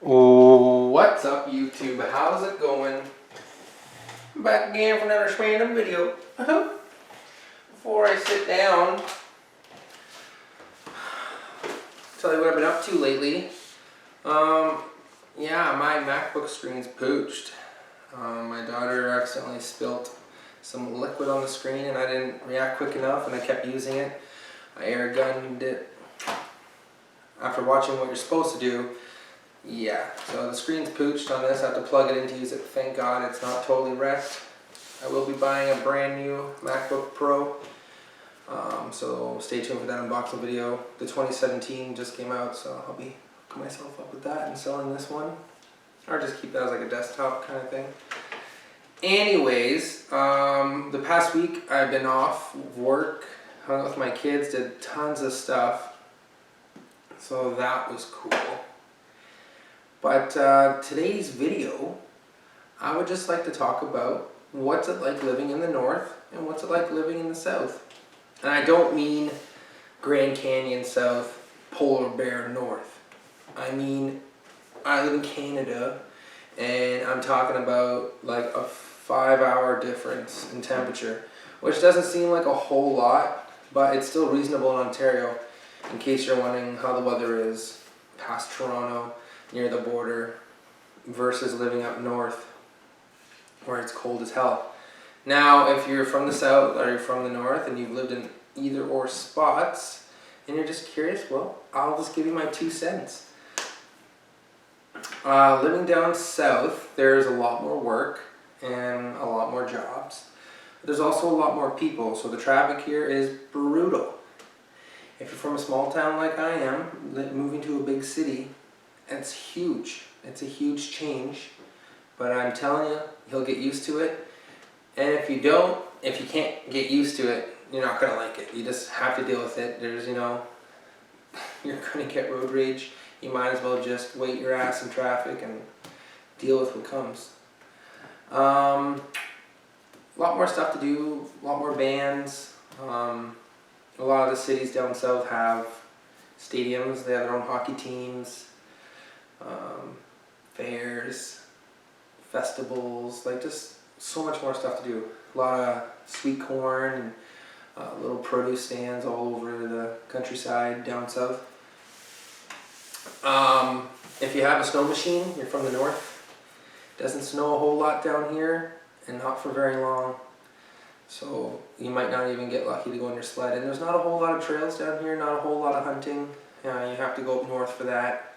Oh, what's up YouTube? How's it going? Back again for another random video. Before I sit down, tell you what I've been up to lately. Yeah, my MacBook screen's pooched. My daughter accidentally spilt some liquid on the screen and I didn't react quick enough and I kept using it. I air gunned it. After watching what you're supposed to do, yeah, so the screen's pooched on this. I have to plug it in to use it. Thank God it's not totally wrecked. I will be buying a brand new MacBook Pro. So stay tuned for that unboxing video. The 2017 just came out, so I'll be hooking myself up with that and selling this one. Or just keep that as like a desktop kind of thing. Anyways, the past week I've been off work, hung out with my kids, did tons of stuff. So that was cool. But today's video, I would just like to talk about what's it like living in the north and what's it like living in the south. And I don't mean Grand Canyon south, polar bear north. I mean, I live in Canada and I'm talking about like a 5-hour difference in temperature, which doesn't seem like a whole lot, but it's still reasonable in Ontario, in case you're wondering how the weather is past Toronto, near the border, versus living up north where it's cold as hell. Now, if you're from the south or you're from the north and you've lived in either or spots and you're just curious, well, I'll just give you my 2 cents. Living down south, there's a lot more work and a lot more jobs. But there's also a lot more people, so the traffic here is brutal. If you're from a small town like I am, moving to a big city, it's huge. It's a huge change, but I'm telling you, you'll get used to it. And if you can't get used to it, you're not gonna like it. You just have to deal with it. There's, you're gonna get road rage. You might as well just wait your ass in traffic and deal with what comes. A lot more stuff to do, a lot more bands. A lot of the cities down south have stadiums. They have their own hockey teams. Fairs, festivals, like just so much more stuff to do. A lot of sweet corn and little produce stands all over the countryside down south. If you have a snow machine, you're from the north. It doesn't snow a whole lot down here and not for very long. So you might not even get lucky to go on your sled. And there's not a whole lot of trails down here, not a whole lot of hunting. You have to go up north for that.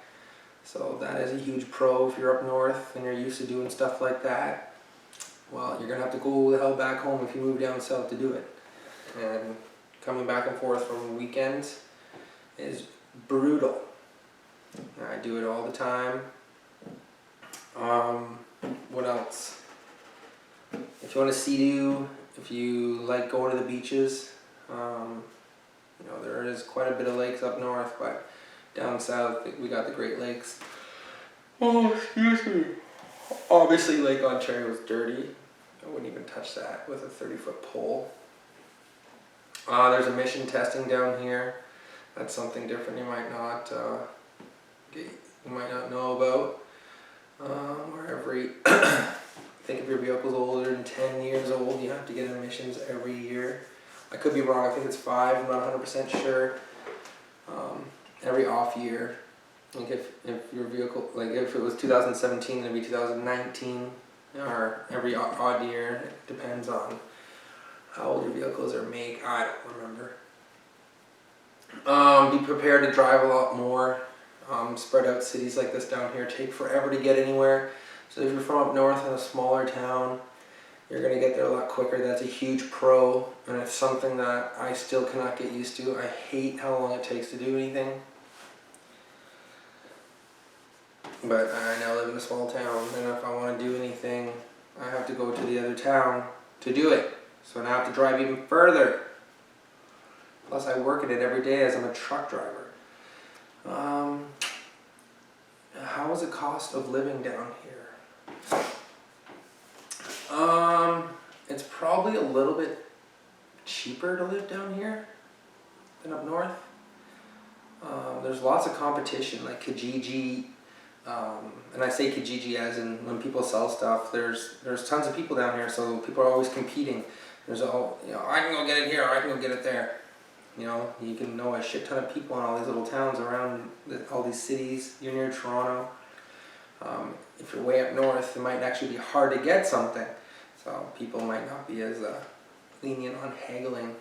So that is a huge pro if you're up north and you're used to doing stuff like that. Well, you're going to have to go the hell back home if you move down south to do it. And coming back and forth from weekends is brutal. I do it all the time. What else? If you want to sea-doo, if you like going to the beaches, there is quite a bit of lakes up north, but down south we got the Great Lakes. Oh, excuse me. Obviously Lake Ontario is dirty. I wouldn't even touch that with a 30-foot pole. There's emission testing down here. That's something different you might not know about. I think if your vehicle's older than 10 years old, you have to get emissions every year. I could be wrong. I think it's 5. I'm not 100% sure. Every off year, like if your vehicle, like if it was 2017, it'd be 2019, or every odd year. It depends on how old your vehicles are make. I don't remember. Be prepared to drive a lot more. Spread out cities like this down here take forever to get anywhere. So if you're from up north in a smaller town, you're going to get there a lot quicker. That's a huge pro, and it's something that I still cannot get used to. I hate how long it takes to do anything. But I now live in a small town, and if I want to do anything, I have to go to the other town to do it. So now I have to drive even further. Plus I work at it every day as I'm a truck driver. How is the cost of living down here? It's probably a little bit cheaper to live down here than up north. There's lots of competition, like Kijiji, And I say Kijiji as in when people sell stuff, there's tons of people down here, so people are always competing. There's all, I can go get it here, or I can go get it there. You can know a shit ton of people in all these little towns around all these cities. You're near Toronto. If you're way up north, it might actually be hard to get something. So people might not be as lenient on haggling.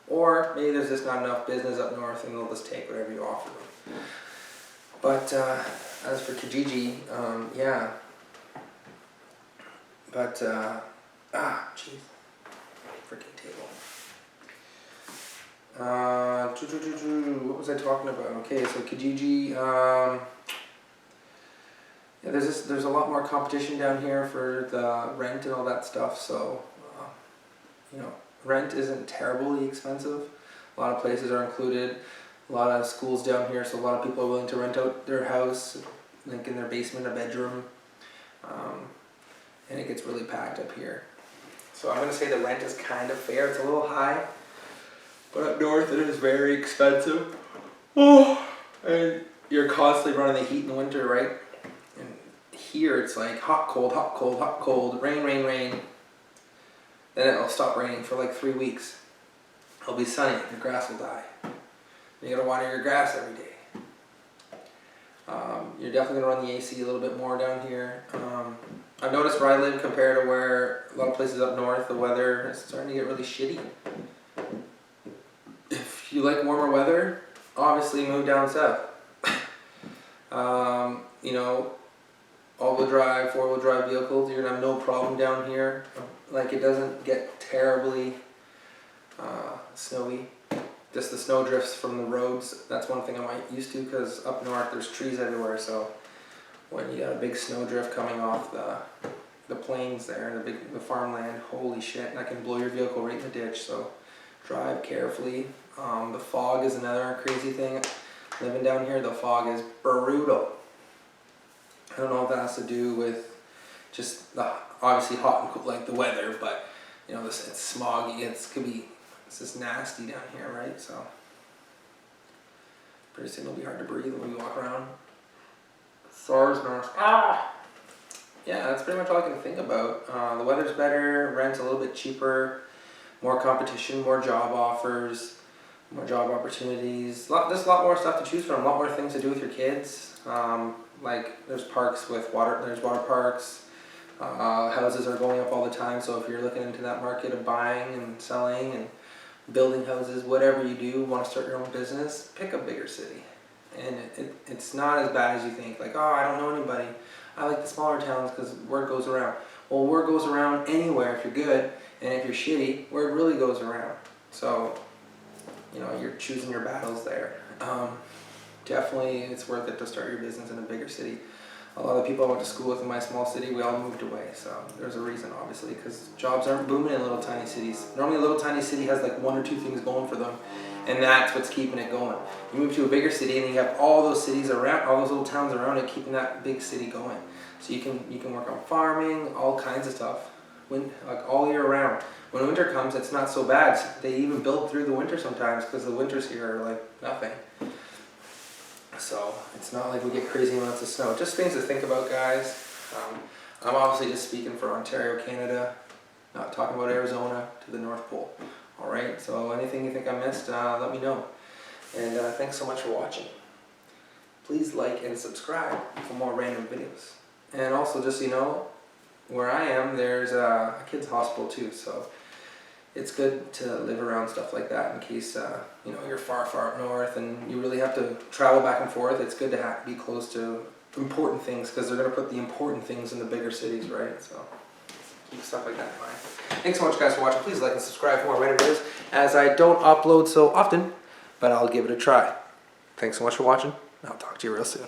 Or maybe there's just not enough business up north and they'll just take whatever you offer them. But as for Kijiji, yeah. But, jeez. Freaking table. What was I talking about? Okay, so Kijiji, yeah, there's a lot more competition down here for the rent and all that stuff, so, rent isn't terribly expensive. A lot of places are included. A lot of schools down here, so a lot of people are willing to rent out their house, like in their basement, a bedroom, and it gets really packed up here. So I'm going to say the rent is kind of fair. It's a little high, but up north it is very expensive. Oh, and you're constantly running the heat in the winter, right? And here it's like hot, cold, hot, cold, hot, cold, rain, rain, rain. Then it'll stop raining for like 3 weeks. It'll be sunny, your grass will die. You gotta water your grass every day. You're definitely gonna run the AC a little bit more down here. I've noticed where I live compared to where a lot of places up north, the weather is starting to get really shitty. If you like warmer weather, obviously move down south. All-wheel drive, four-wheel drive vehicles, you're gonna have no problem down here. Like, it doesn't get terribly snowy. Just the snow drifts from the roads. That's one thing I'm not used to, because up north there's trees everywhere, so when you got a big snow drift coming off the plains there, the farmland, holy shit, that can blow your vehicle right in the ditch, so drive carefully. The fog is another crazy thing. Living down here, the fog is brutal. I don't know if that has to do with just the obviously hot and cool, like the weather, but it's smoggy. It's just nasty down here, right? So pretty soon it'll be hard to breathe when we walk around. SARS mask. Yeah, that's pretty much all I can think about. The weather's better, rent's a little bit cheaper, more competition, more job offers, more job opportunities. There's a lot more stuff to choose from, a lot more things to do with your kids. Like there's parks with water, there's water parks. Houses are going up all the time, so if you're looking into that market of buying and selling and building houses, whatever you do, want to start your own business, pick a bigger city. And it's not as bad as you think, like, oh, I don't know anybody. I like the smaller towns because word goes around. Well, word goes around anywhere if you're good, and if you're shitty, word really goes around. So, you're choosing your battles there. Definitely it's worth it to start your business in a bigger city. A lot of people I went to school with in my small city, we all moved away, so there's a reason, obviously, because jobs aren't booming in little tiny cities. Normally a little tiny city has like 1 or 2 things going for them, and that's what's keeping it going. You move to a bigger city and then you have all those cities around, all those little towns around it, keeping that big city going. So you can work on farming, all kinds of stuff, like all year round. When winter comes, it's not so bad. They even build through the winter sometimes because the winters here are like nothing. So it's not like we get crazy amounts of snow. Just things to think about, guys. I'm obviously just speaking for Ontario, Canada, not talking about Arizona to the North Pole. Alright, so anything you think I missed, let me know. And thanks so much for watching. Please like and subscribe for more random videos. And also, just so you know, where I am, there's a kids hospital too, so it's good to live around stuff like that in case you're far up north and you really have to travel back and forth. It's good to be close to important things, because they're going to put the important things in the bigger cities, right? So keep stuff like that in mind. Thanks so much, guys, for watching. Please like and subscribe for more random videos, as I don't upload so often, but I'll give it a try. Thanks so much for watching. I'll talk to you real soon.